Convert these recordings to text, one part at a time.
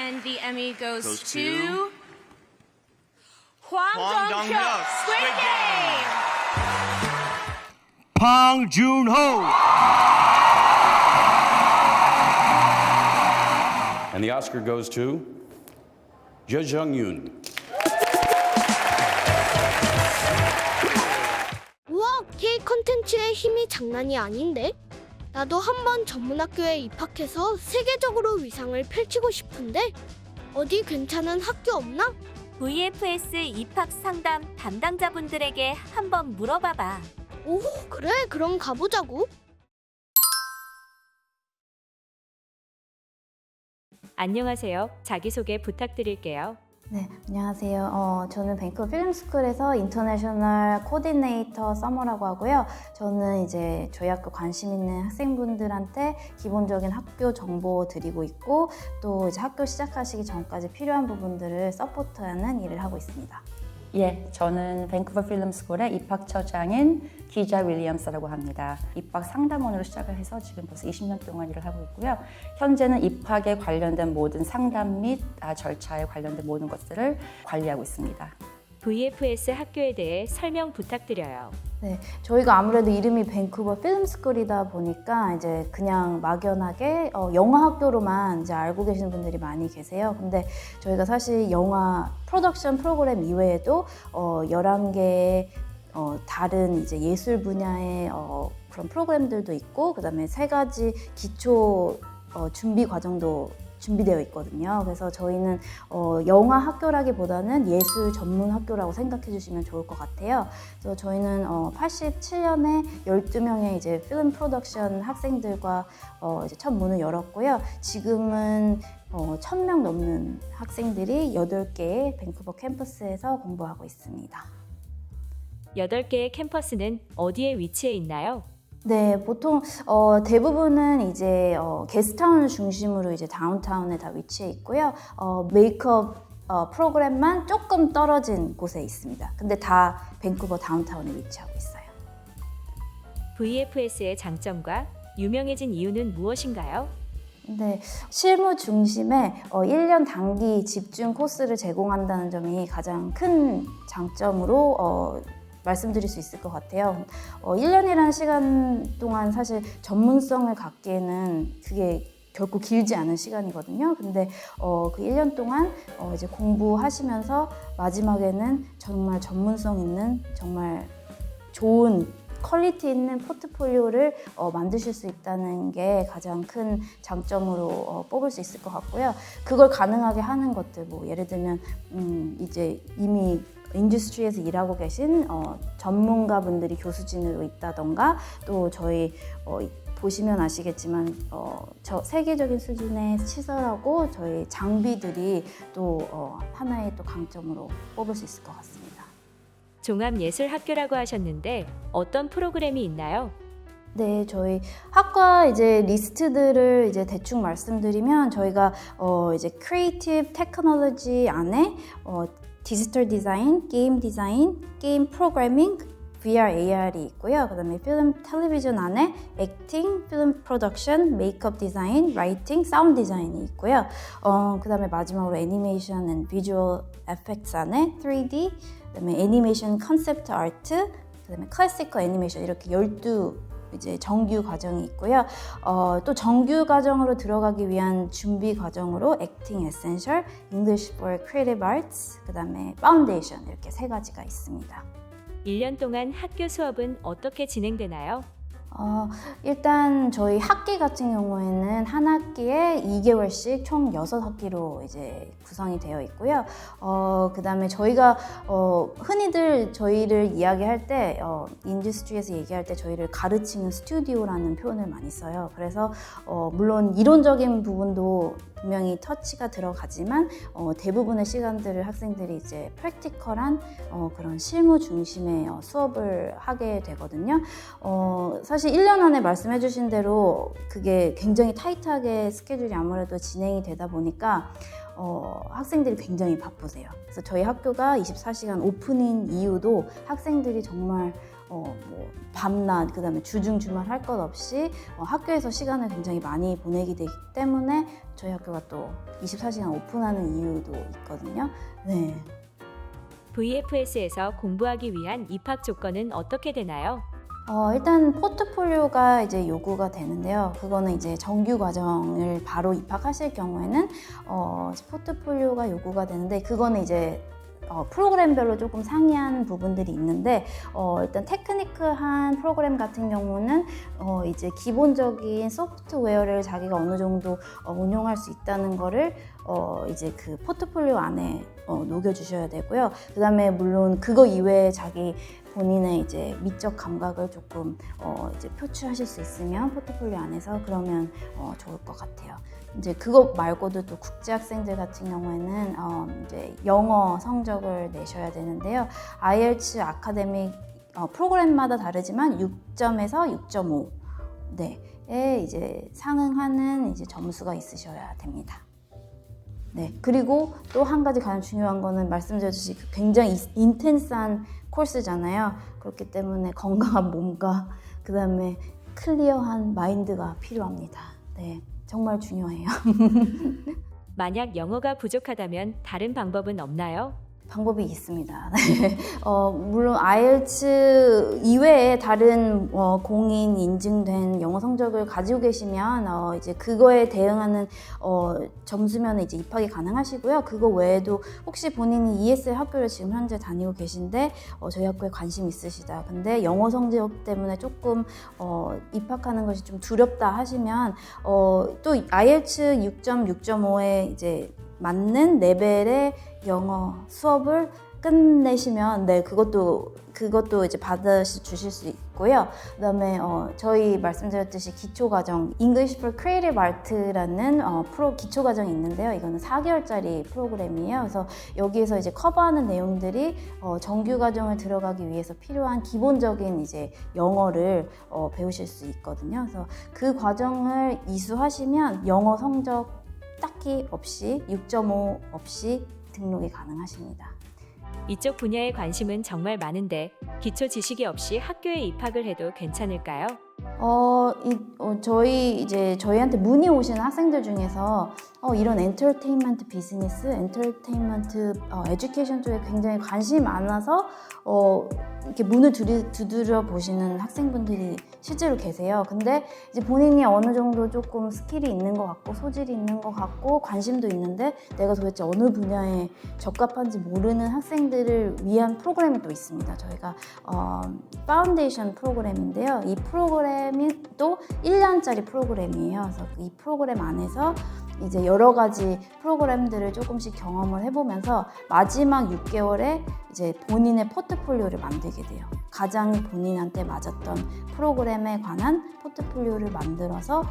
And the Emmy goes to Hwang Hwang Dong-hyuk, Dong-hyuk, Squid Game! Bong Joon-ho. And the Oscar goes to Jo Jung-yoon. 우와, K 콘텐츠의 힘이 장난이 아닌데? 나도 한번 전문학교에 입학해서 세계적으로 위상을 펼치고 싶은데 어디 괜찮은 학교 없나? VFS 입학 상담 담당자분들에게 한번 물어봐봐. 오, 그래, 그럼 가보자고. 안녕하세요. 자기소개 부탁드릴게요. 네, 안녕하세요. 저는 밴쿠버 필름스쿨에서 인터내셔널 코디네이터 서머라고 하고요. 저는 이제 저희 학교 관심 있는 학생분들한테 기본적인 학교 정보 드리고 있고 또 이제 학교 시작하시기 전까지 필요한 부분들을 서포트하는 일을 하고 있습니다. 예, 저는 밴쿠버 필름스쿨의 입학처장인 기자 윌리엄스라고 합니다. 입학 상담원으로 시작을 해서 지금 벌써 20년 동안 일을 하고 있고요. 현재는 입학에 관련된 모든 상담 및 절차에 관련된 모든 것들을 관리하고 있습니다. VFS 학교에 대해 설명 부탁드려요. 네, 저희가 아무래도 이름이 밴쿠버 필름스쿨이다 보니까 이제 그냥 막연하게 영화 학교로만 이제 알고 계시는 분들이 많이 계세요. 근데 저희가 사실 영화 프로덕션 프로그램 이외에도 11개의 다른 이제 예술 분야의 그런 프로그램들도 있고 그다음에 3가지 기초 준비 과정도 준비되어 있거든요. 그래서 저희는 영화 학교라기보다는 예술 전문 학교라고 생각해 주시면 좋을 것 같아요. 그래서 저희는 87년에 12명의 이제 필름 프로덕션 학생들과 이제 첫 문을 열었고요. 지금은 1000명 넘는 학생들이 8개의 밴쿠버 캠퍼스에서 공부하고 있습니다. 8개의 캠퍼스는 어디에 위치해 있나요? 네, 보통 대부분은 이제 게스트타운을 중심으로 이제 다운타운에 다 위치해 있고요. 메이크업 프로그램만 조금 떨어진 곳에 있습니다. 근데 다 밴쿠버 다운타운에 위치하고 있어요. VFS의 장점과 유명해진 이유는 무엇인가요? 네, 실무 중심의 1년 단기 집중 코스를 제공한다는 점이 가장 큰 장점으로 말씀드릴 수 있을 것 같아요. 1년이라는 시간 동안 사실 전문성을 갖기에는 그게 결코 길지 않은 시간이거든요. 근데 그 1년 동안 이제 공부하시면서 마지막에는 정말 전문성 있는 정말 좋은 퀄리티 있는 포트폴리오를 만드실 수 있다는 게 가장 큰 장점으로 뽑을 수 있을 것 같고요. 그걸 가능하게 하는 것들, 뭐 예를 들면 이제 이미 인더스트리에서 일하고 계신 전문가분들이 교수진으로 있다던가 또 저희 보시면 아시겠지만 저 세계적인 수준의 시설하고 저희 장비들이 또 하나의 또 강점으로 뽑을 수 있을 것 같습니다. 종합예술학교라고 하셨는데 어떤 프로그램이 있나요? 네, 저희 학과 이제 리스트들을 이제 대충 말씀드리면 저희가 이제 크리에이티브 테크놀로지 안에 디지털 디자인, 게임 디자인, 게임 프로그래밍, VR, AR이 있고요. 그다음에 필름 텔레비전 안에 액팅, 필름 프로덕션, 메이크업 디자인, 라이팅, 사운드 디자인이 있고요. 그다음에 마지막으로 애니메이션 앤 비주얼 에펙트 안에 3D, 그다음에 애니메이션 컨셉트 아트, 그다음에 클래시컬 애니메이션 이렇게 12 이제 정규 과정이 있고요. 또 정규 과정으로 들어가기 위한 준비 과정으로 액팅 에센셜, English for Creative Arts, 그다음에 파운데이션 이렇게 3가지가 있습니다. 1년 동안 학교 수업은 어떻게 진행되나요? 일단 저희 학기 같은 경우에는 한 학기에 2개월씩 총 6학기로 이제 구성이 되어 있고요. 그다음에 저희가 흔히들 저희를 이야기할 때 인더스트리에서 얘기할 때 저희를 가르치는 스튜디오라는 표현을 많이 써요. 그래서 물론 이론적인 부분도 분명히 터치가 들어가지만 대부분의 시간들을 학생들이 이제 프랙티컬한 그런 실무 중심의 수업을 하게 되거든요. 사실 1년 안에 말씀해 주신 대로 그게 굉장히 타이트하게 스케줄이 아무래도 진행이 되다 보니까 학생들이 굉장히 바쁘세요. 그래서 저희 학교가 24시간 오픈인 이유도 학생들이 정말 뭐 밤낮 그다음에 주중 주말 할 것 없이 학교에서 시간을 굉장히 많이 보내게 되기 때문에 저희 학교가 또 24시간 오픈하는 이유도 있거든요. 네. VFS에서 공부하기 위한 입학 조건은 어떻게 되나요? 일단 포트폴리오가 이제 요구가 되는데요. 그거는 이제 정규 과정을 바로 입학하실 경우에는 포트폴리오가 요구가 되는데 그거는 이제 프로그램별로 조금 상이한 부분들이 있는데 일단 테크니컬한 프로그램 같은 경우는 이제 기본적인 소프트웨어를 자기가 어느 정도 운용할 수 있다는 거를 이제 그 포트폴리오 안에 녹여주셔야 되고요. 그 다음에 물론 그거 이외에 자기 본인의 이제 미적 감각을 조금 이제 표출하실 수 있으면 포트폴리오 안에서 그러면 좋을 것 같아요. 이제 그거 말고도 또 국제 학생들 같은 경우에는 이제 영어 성적을 내셔야 되는데요. IELTS 아카데믹 프로그램마다 다르지만 6점에서 6.5 에 이제 상응하는 이제 점수가 있으셔야 됩니다. 네, 그리고 또 한 가지 가장 중요한 거는 말씀드렸듯이 굉장히 인텐스한 코스잖아요. 그렇기 때문에 건강한 몸과 그 다음에 클리어한 마인드가 필요합니다. 네, 정말 중요해요. 만약 영어가 부족하다면 다른 방법은 없나요? 방법이 있습니다. 네. 물론 IELTS 이외에 다른 공인 인증된 영어 성적을 가지고 계시면 이제 그거에 대응하는 점수면 이제 입학이 가능하시고요. 그거 외에도 혹시 본인이 ESL 학교를 지금 현재 다니고 계신데 저희 학교에 관심 있으시다. 근데 영어 성적 때문에 조금 입학하는 것이 좀 두렵다 하시면 또 IELTS 6점, 6.5에 이제 맞는 레벨의 영어 수업을 끝내시면 네 그것도 이제 받아주실 수 있고요. 그다음에 저희 말씀드렸듯이 기초과정 English for Creative Art라는 기초과정이 있는데요. 이거는 4개월짜리 프로그램이에요. 그래서 여기에서 이제 커버하는 내용들이 정규과정을 들어가기 위해서 필요한 기본적인 이제 영어를 배우실 수 있거든요. 그래서 그 과정을 이수하시면 영어 성적 딱히 없이 6.5 없이 등록이 가능하십니다. 이쪽 분야에 관심은 정말 많은데 기초 지식이 없이 학교에 입학을 해도 괜찮을까요? 저희한테 문의 오시는 학생들 중에서 이런 엔터테인먼트 비즈니스, 엔터테인먼트 에듀케이션 쪽에 굉장히 관심이 많아서 이렇게 문을 두드려 보시는 학생분들이 실제로 계세요. 근데 이제 본인이 어느 정도 조금 스킬이 있는 것 같고 소질이 있는 것 같고 관심도 있는데 내가 도대체 어느 분야에 적합한지 모르는 학생들을 위한 프로그램이 또 있습니다. 저희가 파운데이션 프로그램인데요. 이 프로그램이 또 1년짜리 프로그램이에요. 그래서 이 프로그램 안에서 이제 여러 가지 프로그램들을 조금씩 경험을 해보면서 마지막 6개월에 이제 본인의 포트폴리오를 만들게 돼요. 가장 본인한테 맞았던 프로그램에 관한 포트폴리오를 만들어서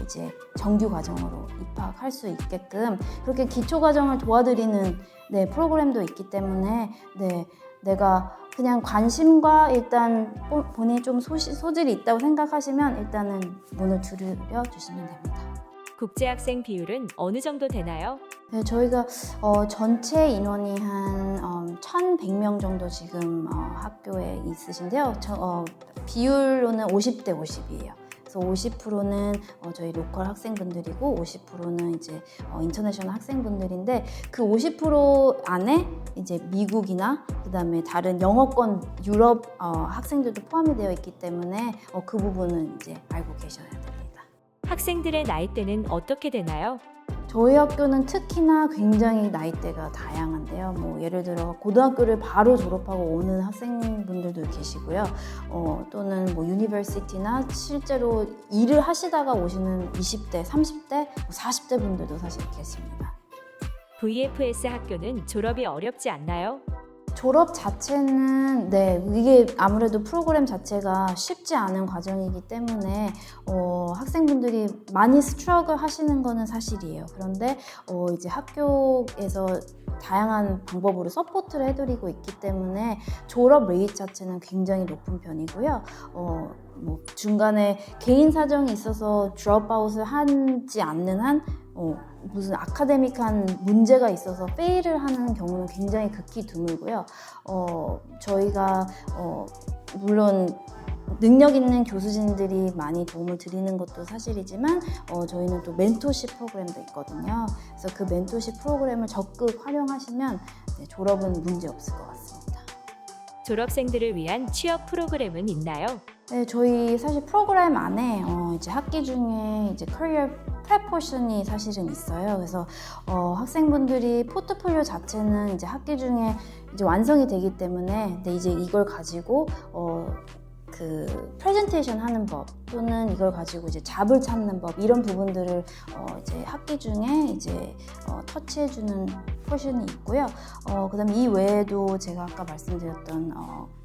이제 정규 과정으로 입학할 수 있게끔 그렇게 기초 과정을 도와드리는 프로그램도 있기 때문에 내가 그냥 관심과 일단 본인이 좀 소질이 있다고 생각하시면 일단은 문을 두드려 주시면 됩니다. 국제학생 비율은 어느 정도 되나요? 네, 저희가 전체 인원이 한 1,100명 정도 지금 학교에 있으신데요. 비율로는 50대 50이에요. 그래서 50%는 저희 로컬 학생분들이고 50%는 이제 인터내셔널 학생분들인데 그 50% 안에 이제 미국이나 그다음에 다른 영어권 유럽 학생들도 포함이 되어 있기 때문에 그 부분은 이제 알고 계셔야 됩니다. 학생들의 나이대는 어떻게 되나요? 저희 학교는 특히나 굉장히 나이대가 다양한데요. 뭐 예를 들어 고등학교를 바로 졸업하고 오는 학생분들도 계시고요. 또는 뭐 유니버시티나 실제로 일을 하시다가 오시는 20대, 30대, 40대 분들도 사실 계십니다. VFS 학교는 졸업이 어렵지 않나요? 졸업 자체는 이게 아무래도 프로그램 자체가 쉽지 않은 과정이기 때문에 학생분들이 많이 스트러글 하시는 거는 사실이에요. 그런데 이제 학교에서 다양한 방법으로 서포트를 해드리고 있기 때문에 졸업 레이트 자체는 굉장히 높은 편이고요. 뭐 중간에 개인 사정이 있어서 드롭아웃을 하지 않는 한 무슨 아카데믹한 문제가 있어서 페일을 하는 경우는 굉장히 극히 드물고요. 저희가 물론 능력 있는 교수진들이 많이 도움을 드리는 것도 사실이지만 저희는 또 멘토십 프로그램도 있거든요. 그래서 그 멘토십 프로그램을 적극 활용하시면 졸업은 문제 없을 것 같습니다. 졸업생들을 위한 취업 프로그램은 있나요? 네, 저희 사실 프로그램 안에 이제 학기 중에 이제 커리어 프랩 포션이 사실은 있어요. 그래서 학생분들이 포트폴리오 자체는 이제 학기 중에 이제 완성이 되기 때문에 근데 이제 이걸 가지고 그 프레젠테이션 하는 법 또는 이걸 가지고 이제 잡을 찾는 법 이런 부분들을 이제 학기 중에 이제 터치해주는 포션이 있고요. 그다음에 이 외에도 제가 아까 말씀드렸던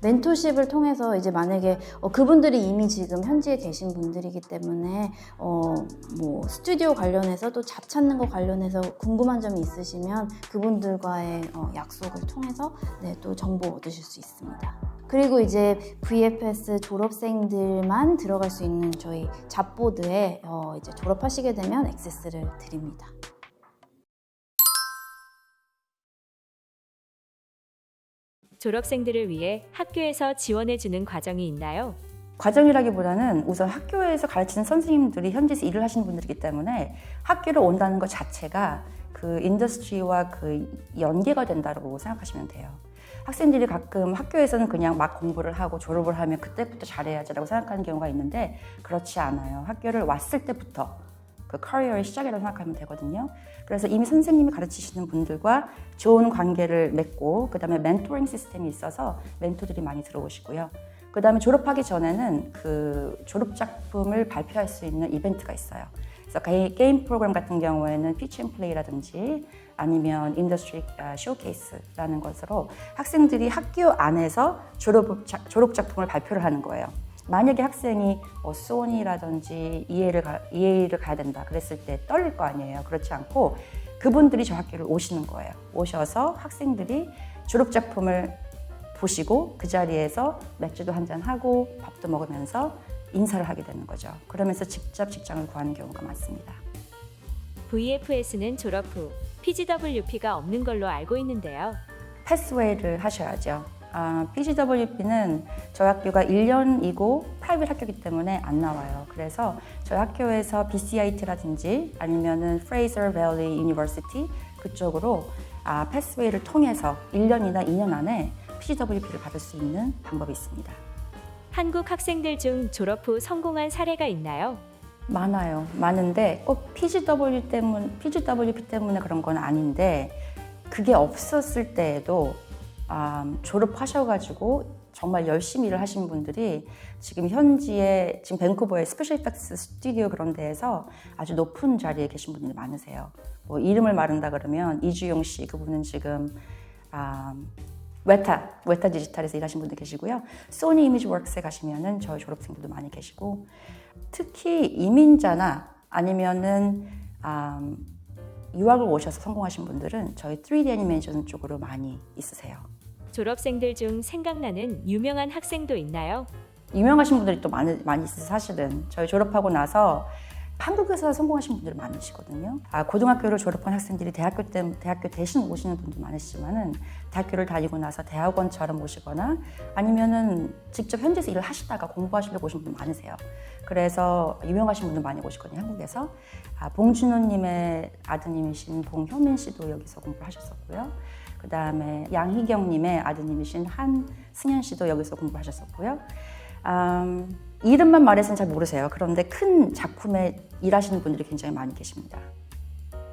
멘토십을 통해서 이제 만약에 그분들이 이미 지금 현지에 계신 분들이기 때문에 뭐 스튜디오 관련해서 또 잡 찾는 거 관련해서 궁금한 점이 있으시면 그분들과의 약속을 통해서 네, 또 정보 얻으실 수 있습니다. 그리고 이제 VFS 졸업생들만 들어갈 수 있는 저희 잡보드에 이제 졸업하시게 되면 액세스를 드립니다. 졸업생들을 위해 학교에서 지원해주는 과정이 있나요? 과정이라기보다는 우선 학교에서 가르치는 선생님들이 현지에서 일을 하시는 분들이기 때문에 학교를 온다는 것 자체가 그 인더스트리와 그 연계가 된다고 생각하시면 돼요. 학생들이 가끔 학교에서는 그냥 막 공부를 하고 졸업을 하면 그때부터 잘해야지라고 생각하는 경우가 있는데 그렇지 않아요. 학교를 왔을 때부터 그 커리어의 시작이라고 생각하면 되거든요. 그래서 이미 선생님이 가르치시는 분들과 좋은 관계를 맺고 그 다음에 멘토링 시스템이 있어서 멘토들이 많이 들어오시고요. 그 다음에 졸업하기 전에는 그 졸업 작품을 발표할 수 있는 이벤트가 있어요. 그래서 게임 프로그램 같은 경우에는 피치 앤 플레이라든지 아니면 인더스트리 쇼케이스라는 것으로 학생들이 학교 안에서 졸업 작품을 발표를 하는 거예요. 만약에 학생이 소니라든지 EA를 가야 된다 그랬을 때 떨릴 거 아니에요. 그렇지 않고 그분들이 저 학교를 오시는 거예요. 오셔서 학생들이 졸업 작품을 보시고 그 자리에서 맥주도 한잔하고 밥도 먹으면서 인사를 하게 되는 거죠. 그러면서 직접 직장을 구하는 경우가 많습니다. VFS는 졸업 후 PGWP가 없는 걸로 알고 있는데요. 패스웨이를 하셔야죠. PGWP는 저희 학교가 1년이고 프라이빗 학교이기 때문에 안 나와요. 그래서 저희 학교에서 BCIT라든지 아니면은 Fraser Valley University 그쪽으로 패스웨이를 통해서 1년이나 2년 안에 PGWP를 받을 수 있는 방법이 있습니다. 한국 학생들 중 졸업 후 성공한 사례가 있나요? 많아요. 많은데 꼭 PGWP 때문에 그런 건 아닌데 그게 없었을 때에도 졸업하셔가지고 정말 열심히 일을 하신 분들이 지금 현지에 지금 밴쿠버의 스페셜 이펙스 스튜디오 그런 데에서 아주 높은 자리에 계신 분들이 많으세요. 뭐 이름을 말한다 그러면 이주용 씨 그분은 지금 웨타 디지털에서 일하신 분도 계시고요. 소니 이미지 워크스에 가시면은 저희 졸업생들도 많이 계시고 특히 이민자나 아니면은 유학을 오셔서 성공하신 분들은 저희 3D 애니메이션 쪽으로 많이 있으세요. 졸업생들 중 생각나는 유명한 학생도 있나요? 유명하신 분들이 또 많이 있어요. 사실은 저희 졸업하고 나서 한국에서 성공하신 분들이 많으시거든요. 고등학교를 졸업한 학생들이 대학교 대신 오시는 분도 많으시지만은 대학교를 다니고 나서 대학원처럼 오시거나 아니면은 직접 현지에서 일을 하시다가 공부하시려고 오신 분들 많으세요. 그래서 유명하신 분들 많이 오시거든요, 한국에서. 봉준호님의 아드님이신 봉효민 씨도 여기서 공부를 하셨었고요. 그 다음에 양희경님의 아드님이신 한승현 씨도 여기서 공부하셨었고요. 이름만 말해서는 잘 모르세요. 그런데 큰 작품에 일하시는 분들이 굉장히 많이 계십니다.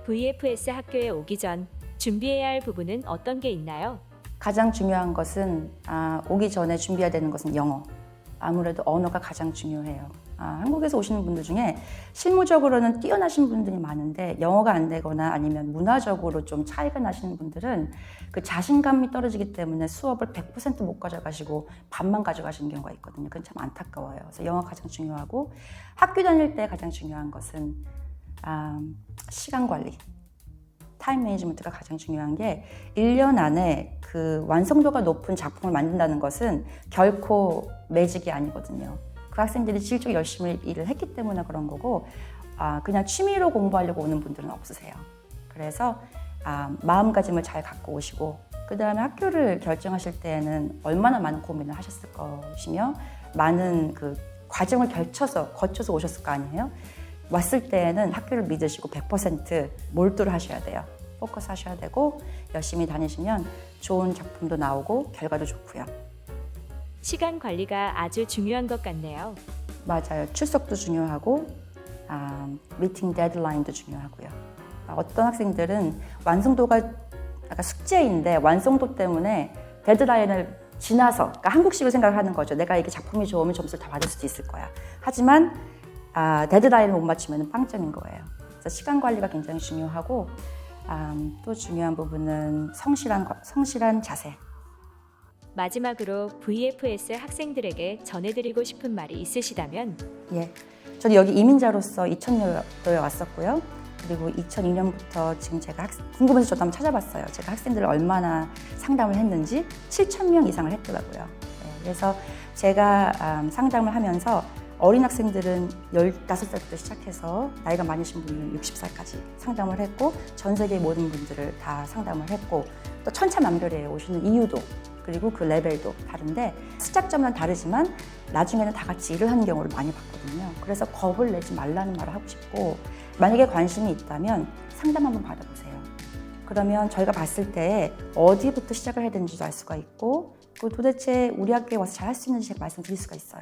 VFS 학교에 오기 전 준비해야 할 부분은 어떤 게 있나요? 가장 중요한 것은 오기 전에 준비해야 되는 것은 영어. 아무래도 언어가 가장 중요해요. 한국에서 오시는 분들 중에 실무적으로는 뛰어나신 분들이 많은데 영어가 안 되거나 아니면 문화적으로 좀 차이가 나시는 분들은 그 자신감이 떨어지기 때문에 수업을 100% 못 가져가시고 반만 가져가시는 경우가 있거든요. 그건 참 안타까워요. 그래서 영어가 가장 중요하고 학교 다닐 때 가장 중요한 것은 시간 관리. 타임 매니지먼트가 가장 중요한 게 1년 안에 그 완성도가 높은 작품을 만든다는 것은 결코 매직이 아니거든요. 그 학생들이 질적 열심히 일을 했기 때문에 그런 거고 그냥 취미로 공부하려고 오는 분들은 없으세요. 그래서 마음가짐을 잘 갖고 오시고 그 다음에 학교를 결정하실 때에는 얼마나 많은 고민을 하셨을 것이며 많은 그 과정을 거쳐서 오셨을 거 아니에요? 왔을 때에는 학교를 믿으시고 100% 몰두를 하셔야 돼요. 포커스 하셔야 되고 열심히 다니시면 좋은 작품도 나오고 결과도 좋고요. 시간 관리가 아주 중요한 것 같네요. 맞아요. 출석도 중요하고 미팅 데드라인도 중요하고요. 어떤 학생들은 완성도가 약간 숙제인데 완성도 때문에 데드라인을 지나서 그러니까 한국식으로 생각하는 거죠. 내가 이게 작품이 좋으면 점수를 다 받을 수도 있을 거야. 하지만 데드라인을 못 맞추면 빵점인 거예요. 그래서 시간 관리가 굉장히 중요하고 또 중요한 부분은 성실한 자세. 마지막으로 VFS 학생들에게 전해드리고 싶은 말이 있으시다면? 예, 저는 여기 이민자로서 2000년도에 왔었고요. 그리고 2002년부터 지금 제가 궁금해서 저도 한번 찾아봤어요. 제가 학생들을 얼마나 상담을 했는지 7,000명 이상을 했더라고요. 네, 그래서 제가 상담을 하면서 어린 학생들은 15살부터 시작해서 나이가 많으신 분들은 60살까지 상담을 했고 전 세계 모든 분들을 다 상담을 했고 또 천차만별이에요. 오시는 이유도 그리고 그 레벨도 다른데 시작점은 다르지만 나중에는 다 같이 일을 하는 경우를 많이 봤거든요. 그래서 겁을 내지 말라는 말을 하고 싶고 만약에 관심이 있다면 상담 한번 받아보세요. 그러면 저희가 봤을 때 어디부터 시작을 해야 되는지도 알 수가 있고 도대체 우리 학교에 와서 잘할 수 있는지 말씀드릴 수가 있어요.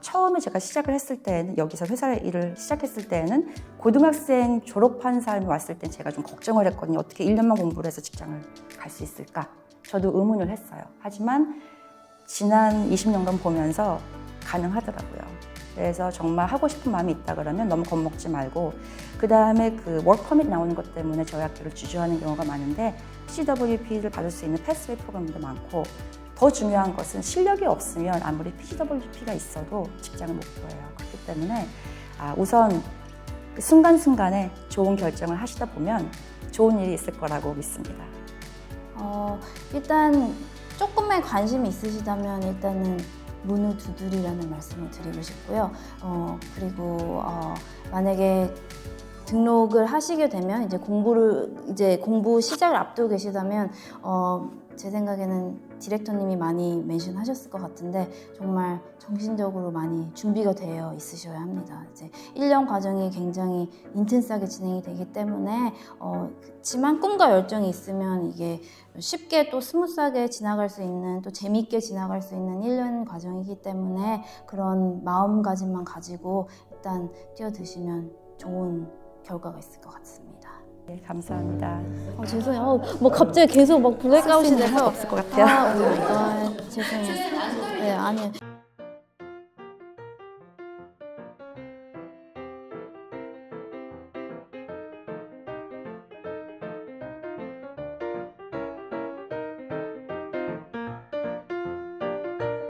처음에 제가 시작을 했을 때는 여기서 회사 일을 시작했을 때는 고등학생 졸업한 사람이 왔을 때 제가 좀 걱정을 했거든요. 어떻게 1년만 공부를 해서 직장을 갈 수 있을까? 저도 의문을 했어요. 하지만 지난 20년간 보면서 가능하더라고요. 그래서 정말 하고 싶은 마음이 있다 그러면 너무 겁먹지 말고 그 다음에 그 워크퍼밋 나오는 것 때문에 저희 학교를 주저하는 경우가 많은데 CWP를 받을 수 있는 패스웨이 프로그램도 많고 더 중요한 것은 실력이 없으면 아무리 PWP가 있어도 직장을 못 구해요. 그렇기 때문에 우선 그 순간순간에 좋은 결정을 하시다 보면 좋은 일이 있을 거라고 믿습니다. 일단 조금의 관심이 있으시다면 일단은 문을 두드리라는 말씀을 드리고 싶고요. 그리고 만약에 등록을 하시게 되면 이제 공부 시작을 앞두고 계시다면 제 생각에는 디렉터님이 많이 멘션하셨을 것 같은데 정말 정신적으로 많이 준비가 되어 있으셔야 합니다. 이제 1년 과정이 굉장히 인텐스하게 진행이 되기 때문에 그렇지만 꿈과 열정이 있으면 이게 쉽게 또 스무스하게 지나갈 수 있는 또 재미있게 지나갈 수 있는 1년 과정이기 때문에 그런 마음가짐만 가지고 일단 뛰어드시면 좋은 결과가 있을 것 같습니다. 네, 감사합니다. 죄송해요. 뭐 갑자기 계속 막 블랙아웃이 돼서 없을 것 같아요. 죄송해요. 네, 아니.